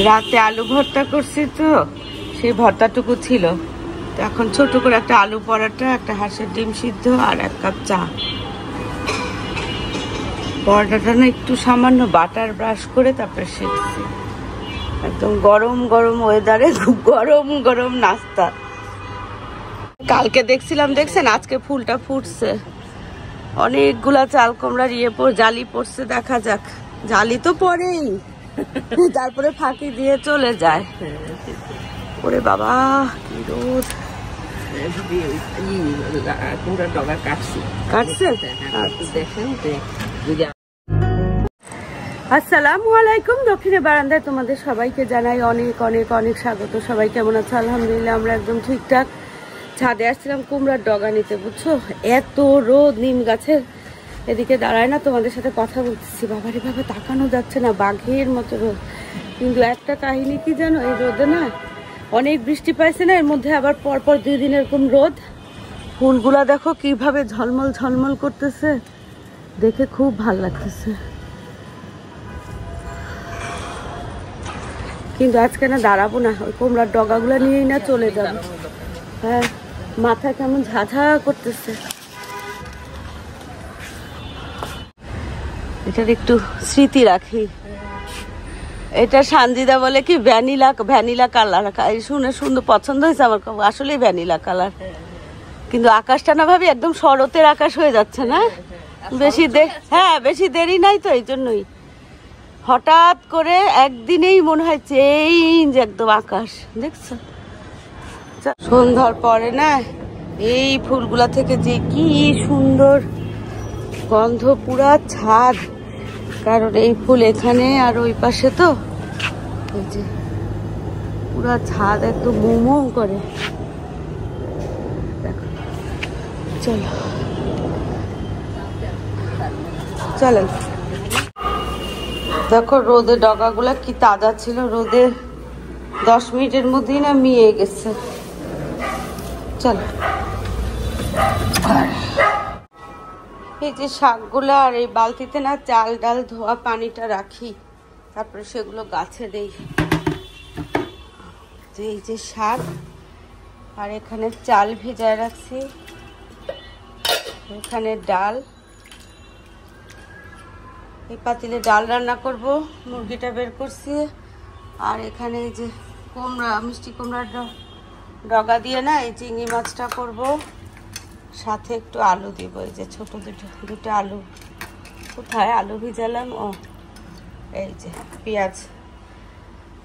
রাতে আলু ভর্তা করছি তো, সেই ভর্তাটুকু ছিল। তো এখন ছোট করে একটা আলু পরোটা, একটা হাঁসের ডিম সিদ্ধ আর 1 কাপ চা। পরোটাটা না একটু সামান্য বাটার ব্রাশ করে তারপরে সেঁকছি। একদম গরম গরম ওয়েদারে খুব গরম গরম নাস্তা। কালকে দেখছেন আজকে ফুলটা ফুটছে। অনেকগুলা চাল কুমড়ার জালি পড়ছে, দেখা যাক। জালি তো পরেই, তারপরে ফাঁকি দিয়ে চলে যায়। ওরে বাবা কি রোদ! আসসালামু আলাইকুম। দক্ষিণে বারান্দায় তোমাদের সবাইকে জানাই অনেক অনেক অনেক স্বাগত। সবাই কেমন আছো? আলহামদুলিল্লাহ আমরা একদম ঠিকঠাক। ছাদে আসছিলাম কুমড়ার ডগা নিতে, বুঝছো? এত রোদ, নিম গাছের এদিকে দাঁড়ায় না, তোমাদের সাথে কথা বলতেছি। বাবারে বাবা, তাকানো যাচ্ছে না, বাঘের মতো রোদ। কিন্তু একটা কাহিনী কি জানো, এই রোদে না অনেক বৃষ্টি পাইছে না, এর মধ্যে আবার পরপর 2 দিন এরকম রোদ। ফুলগুলা দেখো কিভাবে ঝলমল ঝলমল করতেছে, দেখে খুব ভাল লাগতেছে। কিন্তু আজকে না দাঁড়াবো না, ওই কুমড়ার ডগাগুলো নিয়েই না চলে যাবো। হ্যাঁ, মাথা কেমন ঝাঝা করতেছে। এটার একটু স্মৃতি রাখি। এটা সানজিদা বলে কি ভ্যানিলা কালার। শুনে সুন্দর পছন্দ হয়েছে আমার, আসলেই ভ্যানিলা কালার। কিন্তু আকাশটা না ভাবি একদম শরতের আকাশ হয়ে যাচ্ছে না? বেশি দেরি নাই তো, এই জন্যই হঠাৎ করে একদিনেই মনে হয় চেঞ্জ একদম আকাশ, দেখছো? সন্ধ্যার পরে না এই ফুলগুলা থেকে যে কি সুন্দর গন্ধ, পুরা ছাদ। কারণ এই ফুল এখানে আর ওই পাশে, তো এই যে পুরা ছাদ একদম মোমো করে। দেখো, চলেন। দেখো রোদে ডগাগুলা কি তাজা ছিল, রোদে 10 মিনিটের মধ্যেই না মিয়ে গেছে। চলো, এই যে শাকগুলো আর এই বালতিতে না চাল ডাল ধোয়া পানিটা রাখি, তারপরে সেগুলো গাছে দেই। এই যে শাক, আর এখানে চাল ভিজায় রাখছি, এখানে ডাল। এই পাতিলে ডাল রান্না করব, মুরগিটা বের করছি। আর এখানে এই যে মিষ্টি কুমড়ার ডগা দিয়ে না এই চিংড়ি মাছটা করব, সাথে একটু আলু দিব। এই যে ছোট দুটো আলু। কোথায় আলু ভিজালাম? ও, এই যে পেঁয়াজ।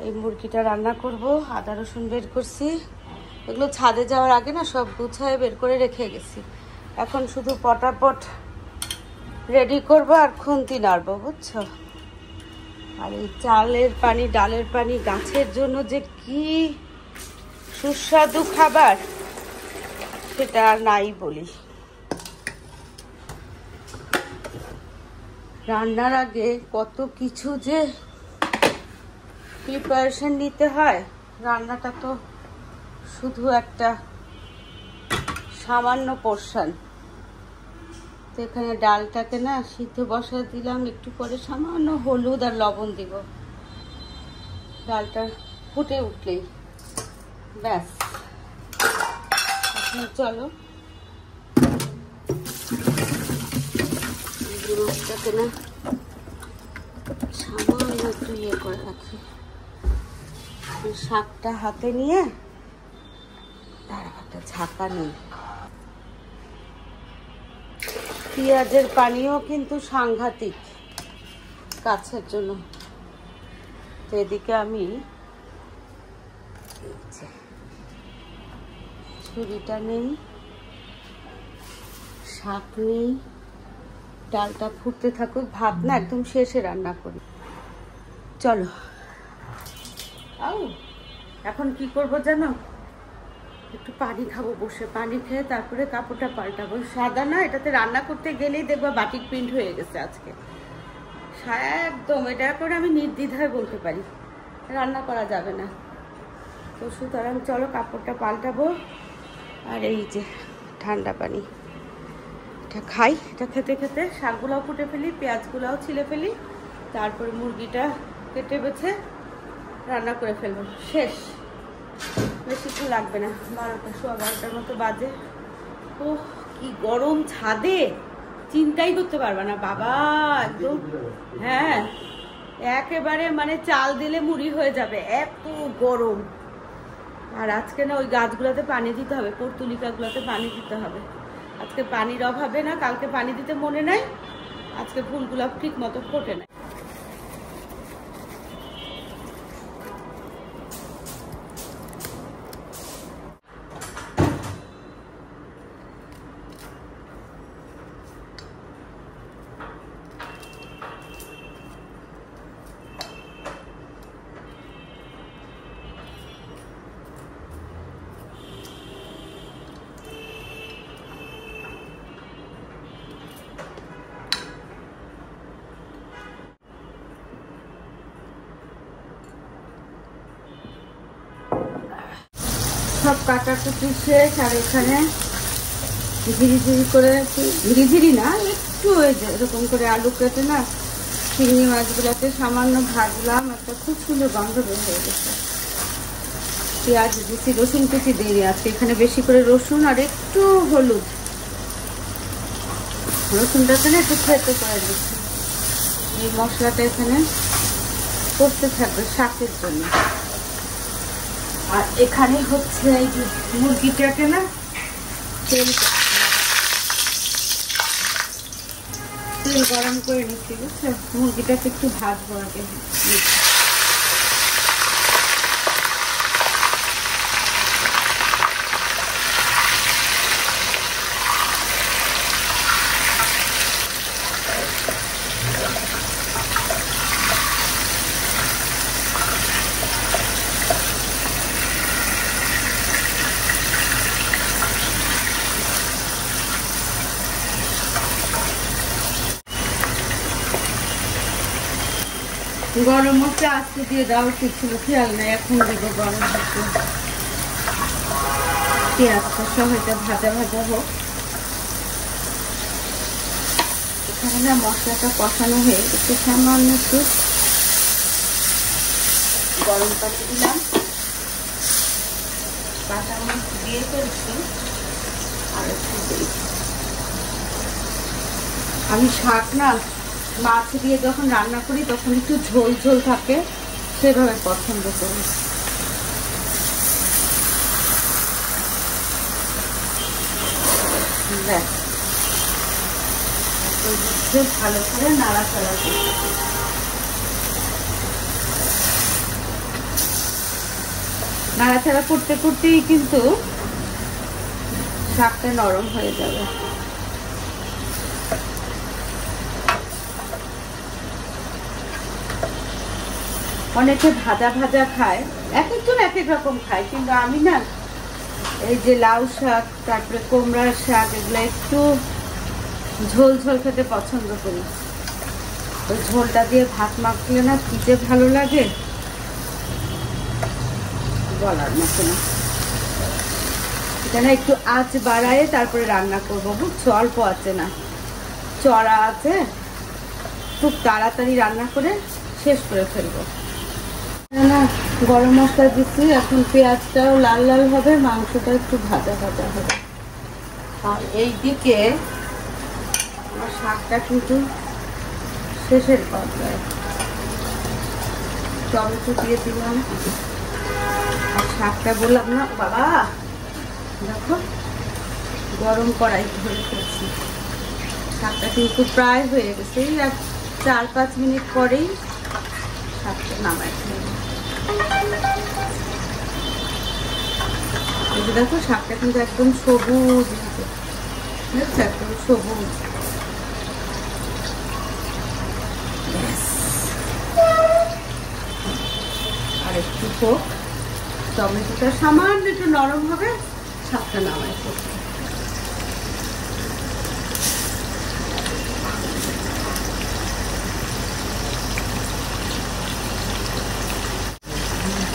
এই মুরগিটা রান্না করব, আদা রসুন বের করছি। এগুলো ছাদে যাওয়ার আগে না সব গুছায় বের করে রেখে গেছি। এখন শুধু পটাপট রেডি করব আর খুন্তি নাড়বো, বুঝছো? আর এই চালের পানি ডালের পানি গাছের জন্য যে কি সুস্বাদু খাবার, সেটা আর নাই বলি। রান্নার আগে কত কিছু যে প্রিপারেশন নিতে হয়। রান্নাটা তো শুধু একটা সামান্য পোর্শন। তো এখানে ডালটাকে না সিদ্ধ বসায় দিলাম, একটু পরে সামান্য হলুদ আর লবণ দিব। ডালটা ফুটে উঠলেই ব্যাস। এখন চলো মাছটাকে না সামান্য একটু করে রাখি। শাকটা হাতে নিয়ে তার একটা ঝাঁকা নেই। পেঁয়াজের পানিও কিন্তু সাংঘাতিক গাছের জন্য। তো এদিকে আমি ছুরিটা নেই, শাক নেই, ডালটা ফুটতে থাকুক। ভাত না একদম শেষে রান্না করি। চলো, এখন কি করবো জানো? একটু পানি খাবো বসে, পানি খেয়ে তারপরে কাপড়টা পাল্টাবো। সাদা না, এটাতে রান্না করতে গেলেই দেখবো বাটিক প্রিন্ট হয়ে গেছে আজকে একদম। এটা করে আমি নির্দ্বিধায় বলতে পারি রান্না করা যাবে না। তো সুতরাং চলো কাপড়টা পাল্টাবো। আর এই যে ঠান্ডা পানি, এটা খাই। এটা খেতে খেতে শাকগুলাও ফুটে ফেলি, পেঁয়াজগুলাও ছিলে ফেলি, তারপরে মুরগিটা কেটে বেছে রান্না করে ফেলবো, শেষ। বেশিক্ষণ লাগবে না, 12টা, সোয়া 12টার মতো বাজে। ও কি গরম ছাদে, চিন্তাই করতে পারবে না বাবা, একদম। হ্যাঁ, একেবারে মানে চাল দিলে মুড়ি হয়ে যাবে, এত গরম। আর আজকে না ওই গাছগুলোতে পানি দিতে হবে, পর্তুলিকাগুলোতে পানি দিতে হবে। আজকে পানির অভাবে না, কালকে পানি দিতে মনে নাই, আজকে ফুলগুলো ঠিক মতো ফোটে না। সব কাটাকুটি শেষ। আর এখানে ঝিরিঝিরি করে, ঝিরিঝিরি না, একটু এরকম করে আলু কেটে না চিংড়ি মাছগুলোতে সামান্য ভাজলাম, একটা খুব সুন্দর গন্ধ বের হয়ে গেছে। পেঁয়াজ দিচ্ছি, রসুন কুচি দিয়ে আছে এখানে বেশি করে, রসুন আর একটু হলুদ, রসুনটাকে না একটু থেতো করে দিচ্ছি। এই মশলাটা এখানে কষতে থাকবে শাকের জন্য। আর এখানে হচ্ছে এই যে মুরগিটাকে না তেল গরম করে নিচ্ছি, বুঝছো? মুরগিটাকে একটু ভাজবো আগে। গরম মশলা আজকে দিয়ে দেওয়া উচিত ছিল, খেয়াল নেই, এখন দেবো গরম মশলা। পেঁয়াজটা সহ এটা ভাজা ভাজা হোক। এখানে না মশলাটা কষানো হয়ে একটু সামান্য একটু গরম পানি দিলাম, কাঁচামরিচ দিয়ে ফেলছি আর একটু দিই। আমি শাক না মাছ দিয়ে যখন রান্না করি তখন একটু ঝোল ঝোল থাকে, সেভাবে পছন্দ করি। ভালো করে নাড়াচাড়া করতে, নাড়াচাড়া করতে করতেই কিন্তু শাকটা নরম হয়ে যাবে। অনেকে ভাজা ভাজা খায়, এক একজন এক এক রকম খায়, কিন্তু আমি না এই যে লাউ শাক, তারপরে কুমড়ার শাক, এগুলো একটু ঝোল ঝোল খেতে পছন্দ করি। ওই ঝোলটা দিয়ে ভাত মাখলে না কি যে ভালো লাগে, বলার মতো না। এখানে একটু আঁচ বাড়ায় তারপরে রান্না করবো, বুঝছো? অল্প আছে না, চড়া আছে, খুব তাড়াতাড়ি রান্না করে শেষ করে ফেলবো। না গরম মশলা দিচ্ছি, এখন পেঁয়াজটাও লাল লাল হবে, মাংসটা একটু ভাজা ভাজা হবে। আর এইদিকে আমার শাকটা কিন্তু শেষের পর্যায়ে, টমেটো দিয়ে দিলাম। আর শাকটা বললাম না বাবা, দেখো গরম কড়াই ধরে ফেলছি। শাকটা কিন্তু প্রায় হয়ে গেছে, এই 4-5 মিনিট পরেই শাকটা নামাই ফেলবো। এই যে দেখো শাকটা কিন্তু একদম সবুজ, দেখছো একদম সবুজ। আর একটু হোক, টমেটোটা সামান্য একটু নরম হবে, শাকটা নামাই ফেলবো।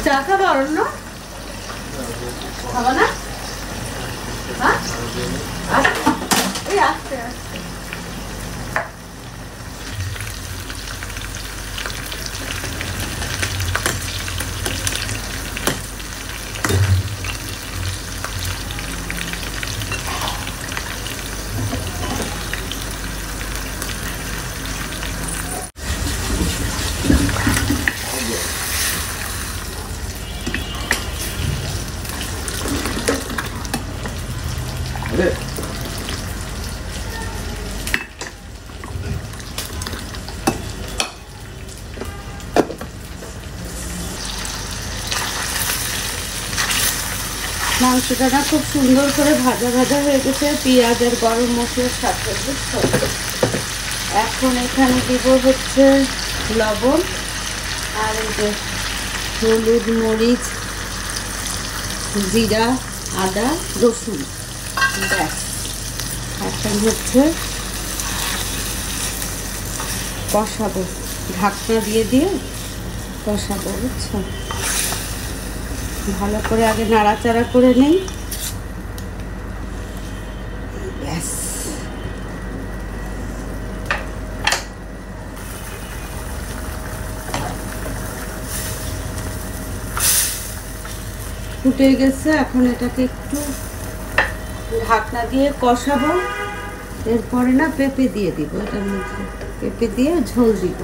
চা খাবো অরণ্য? খাবো না? হ্যাঁ এই আসতে আসতে মাংসটা না খুব সুন্দর করে ভাজা ভাজা হয়ে গেছে পেঁয়াজ আর গরম মশলার সাথে, বুঝছো? এখন এখানে দিব হচ্ছে লবণ আর এই যে হলুদ, মরিচ, জিরা, আদা, রসুন, ব্যাস। এখন হচ্ছে কষাবো, ঢাকনা দিয়ে দিয়ে কষাবো, বুঝছো? ভালো করে আগে নাড়াচাড়া করে নেই, ব্যাস। ফুটে গেছে, এখন এটাকে একটু ঢাকনা দিয়ে কষাবো। এরপরে না পেঁপে দিয়ে দিব, এটার মধ্যে পেঁপে দিয়ে ঝোল দিব।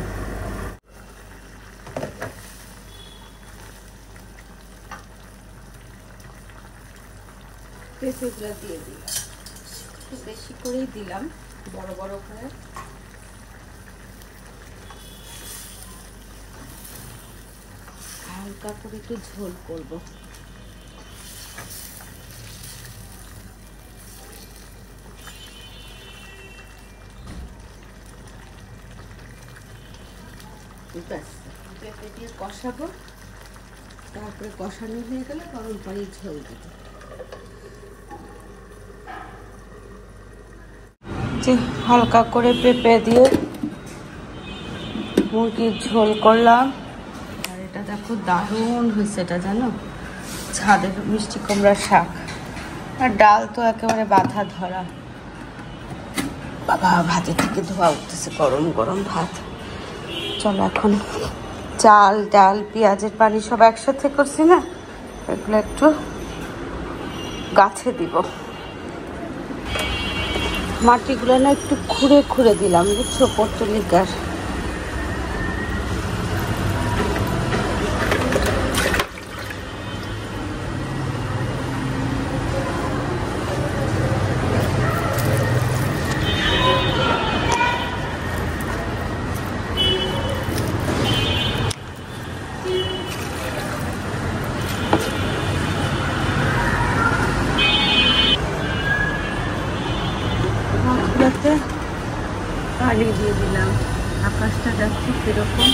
পেঁপেগুলো দিয়ে দিলাম, একটু বেশি করেই দিলাম, বড় বড় করে। হালকা করে একটু ঝোল করব। পেঁপে দিয়ে কষাবো, তারপরে কষানো হয়ে গেলে গরম পানি ঝোল দেব। হালকা করে পেঁপে দিয়ে মুরগির ঝোল করলাম। আর এটা দেখো দারুণ হয়েছে, এটা জানো, ছাদের মিষ্টি কুমড়ার শাক। আর ডাল তো একেবারে বাঁধা ধরা। বাবা, ভাতের থেকে ধোয়া উঠতেছে, গরম গরম ভাত। চলো এখন চাল ডাল পেঁয়াজের পানি সব একসাথে করছি না, এগুলো একটু গাছে দিব। মাটিগুলো না একটু খুঁড়ে খুঁড়ে দিলাম, বুঝছো, পর্তুলিকার। পানি দিয়ে দিলাম। আকাশটা দেখো কিরকম,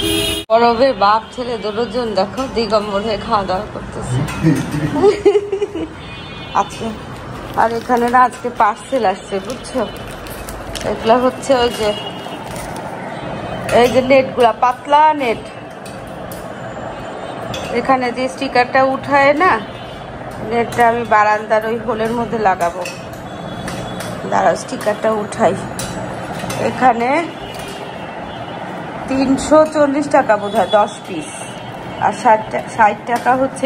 বরফে বাপ ছেলে দুজন দেখো দিগম্বর হয়ে খাওয়া দাওয়া করতেছে। আচ্ছা, আর এখানে না আজকে পার্সেল আসছে, বুঝছো? এগুলা হচ্ছে ওই যে এই যে নেট গুলা, পাতলা নেট। এখানে যে স্টিকারটা উঠায় না, নেটটা আমি বারান্দার ওই হোলের মধ্যে লাগাবো। দাঁড়াও, স্টিকারটা উঠাই। এখানে 340 টাকা বোধ হয় 10 পিস, আর 60 টাকা হচ্ছে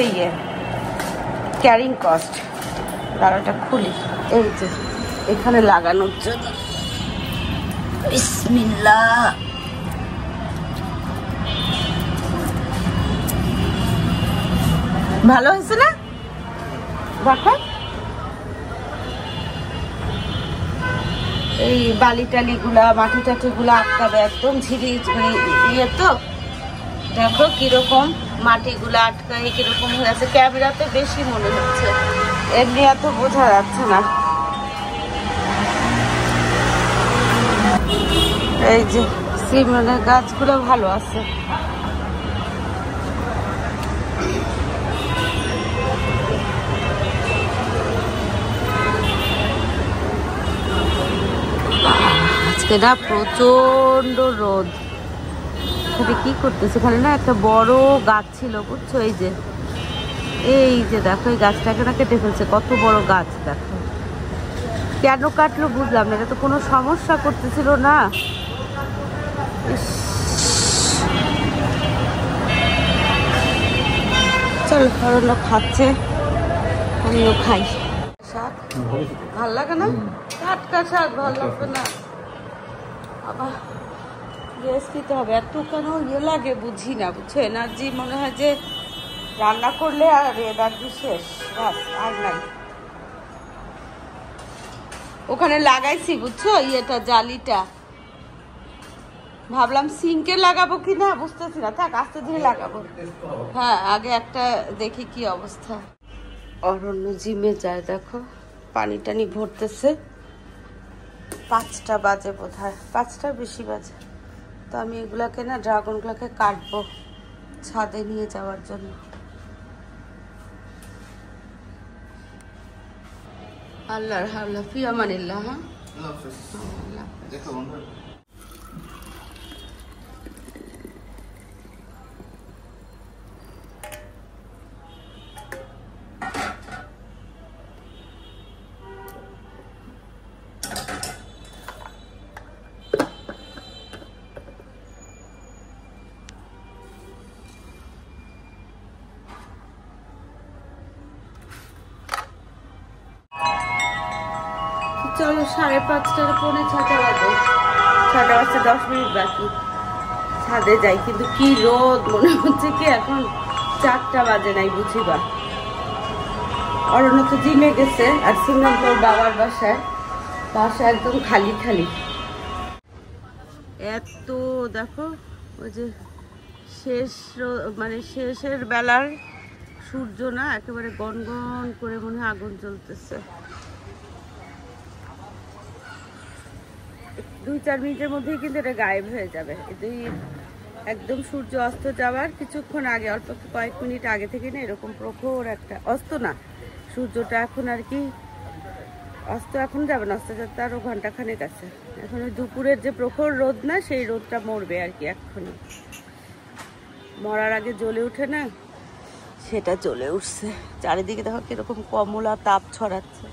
ক্যারিং কস্ট। দাঁড়াটা খুলি, এই যে এখানে লাগানোর জন্য। বিসমিল্লাহ। ভালো হয়েছে না? দেখো এই বালি টালি গুলা, মাটি টাটি গুলা আটকাবে একদম, ঝিরি ইয়ে তো। দেখো কিরকম মাটিগুলো আটকায়, কিরকম হয়ে আছে। ক্যামেরাতে বেশি মনে হচ্ছে, এমনি এত বোঝা যাচ্ছে না। এই যে সিমনের গাছগুলো ভালো আছে। আজকে না প্রচন্ড রোদ। কি করতেছে এখানে না, একটা বড় গাছ ছিল, বুঝছো? এই যে দেখো, এই গাছটাকে না কেটে ফেলছে। কত বড় গাছ দেখো, কেন কাটলো বুঝলাম না। এটা তো কোনো সমস্যা করতেছিল না। চলো, কারণ খাচ্ছে, আমিও খাই। শাক ভাল লাগে না? টাটকা শাক ভাল লাগবে না? আবার রেস্ট দিতে হবে। এত কেন লাগে বুঝি না, বুঝছো? এনার্জি মনে হয় যে রান্না করলে আর এনার্জি শেষ, বাস আর নাই। ওখানে লাগাইছি, বুঝছো, জালিটা। ভাবলাম সিঙ্কে লাগাবো কিনা, বুঝতেছি না। থাক, আস্তে ধীরে লাগাবো। হ্যাঁ, আগে একটা দেখি কি অবস্থা। অরণ্য জিমে যায়, দেখো পানি টানি ভরতেছে। 5টা বাজে বোধ হয়, 5টার বেশি বাজে। তো আমি এগুলাকে না, ড্রাগনগুলোকে কাটবো ছাদে নিয়ে যাওয়ার জন্য। আল্লাহর হাওলা ফি আমানিল্লাহ। হ্যাঁ দেখো বন্ধু, চলো 5:30 পৌনে 6টা বাজে, 6টা বাজতে 10 মিনিট বাকি, ছাদে যাই। কিন্তু কি রোদ, মনে হচ্ছে কি এখন 4টা বাজে নাই বুঝিবা। অরণ্য তো জিমে গেছে আর সিংহাম তোর বাবার বাসায়, বাসা একদম খালি খালি। এত দেখো ওই যে মানে শেষের বেলার সূর্য না, একেবারে গনগন করে মনে হয় আগুন জ্বলতেছে। 2-4 মিনিটের মধ্যেই কিন্তু এটা গায়েব হয়ে যাবে। একদম সূর্য অস্ত যাওয়ার কিছুক্ষণ আগে, অল্প কয়েক মিনিট আগে থেকে না এরকম প্রখর একটা, অস্ত না সূর্যটা এখন আর কি, অস্ত এখন যাবে না, অস্ত যাতে আরো ঘন্টাখানেক আছে। এখন ওই দুপুরের যে প্রখর রোদ না, সেই রোদটা মরবে আর কি, এক্ষুনি মরার আগে জ্বলে উঠে না, সেটা জ্বলে উঠছে। চারিদিকে দেখো কিরকম কমলা তাপ ছড়াচ্ছে।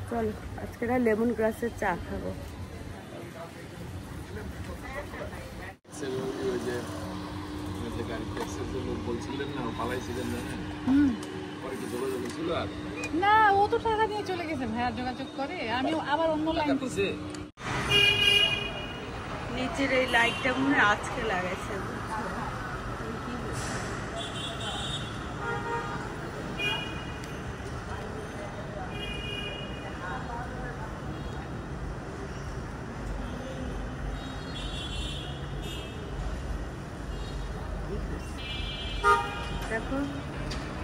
চলো আজকে না লেমন গ্রাসের চা খাবো। না, ও তো টাকা দিয়ে চলে গেছে ভাইয়া, যোগাযোগ করে। আমি আবার অন্য লাইন করছি। নিচের এই লাইটটা মনে হয় আজকে লাগাইছে, দেখো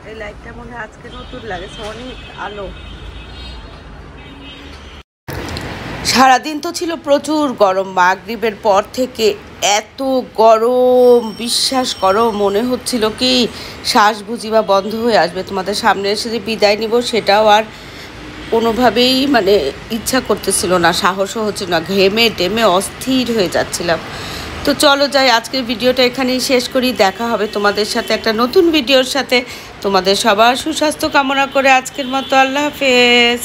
এই লাইটটা মনে হয় আজকে নতুন লাগেছে, অনেক আলো। সারাদিন তো ছিল প্রচুর গরম, মাগরিবের পর থেকে এত গরম, বিশ্বাস করো মনে হচ্ছিল কি শ্বাস বুঝি বা বন্ধ হয়ে আসবে। তোমাদের সামনে এসে যে বিদায় নিব সেটাও আর কোনোভাবেই মানে ইচ্ছা করতেছিল না, সাহসও হচ্ছিল না, ঘেমে টেমে অস্থির হয়ে যাচ্ছিলাম। তো চলো যাই, আজকের ভিডিওটা এখানেই শেষ করি। দেখা হবে তোমাদের সাথে একটা নতুন ভিডিওর সাথে। তোমাদের সবার সুস্বাস্থ্য কামনা করে আজকের মতো আল্লাহ হাফেজ।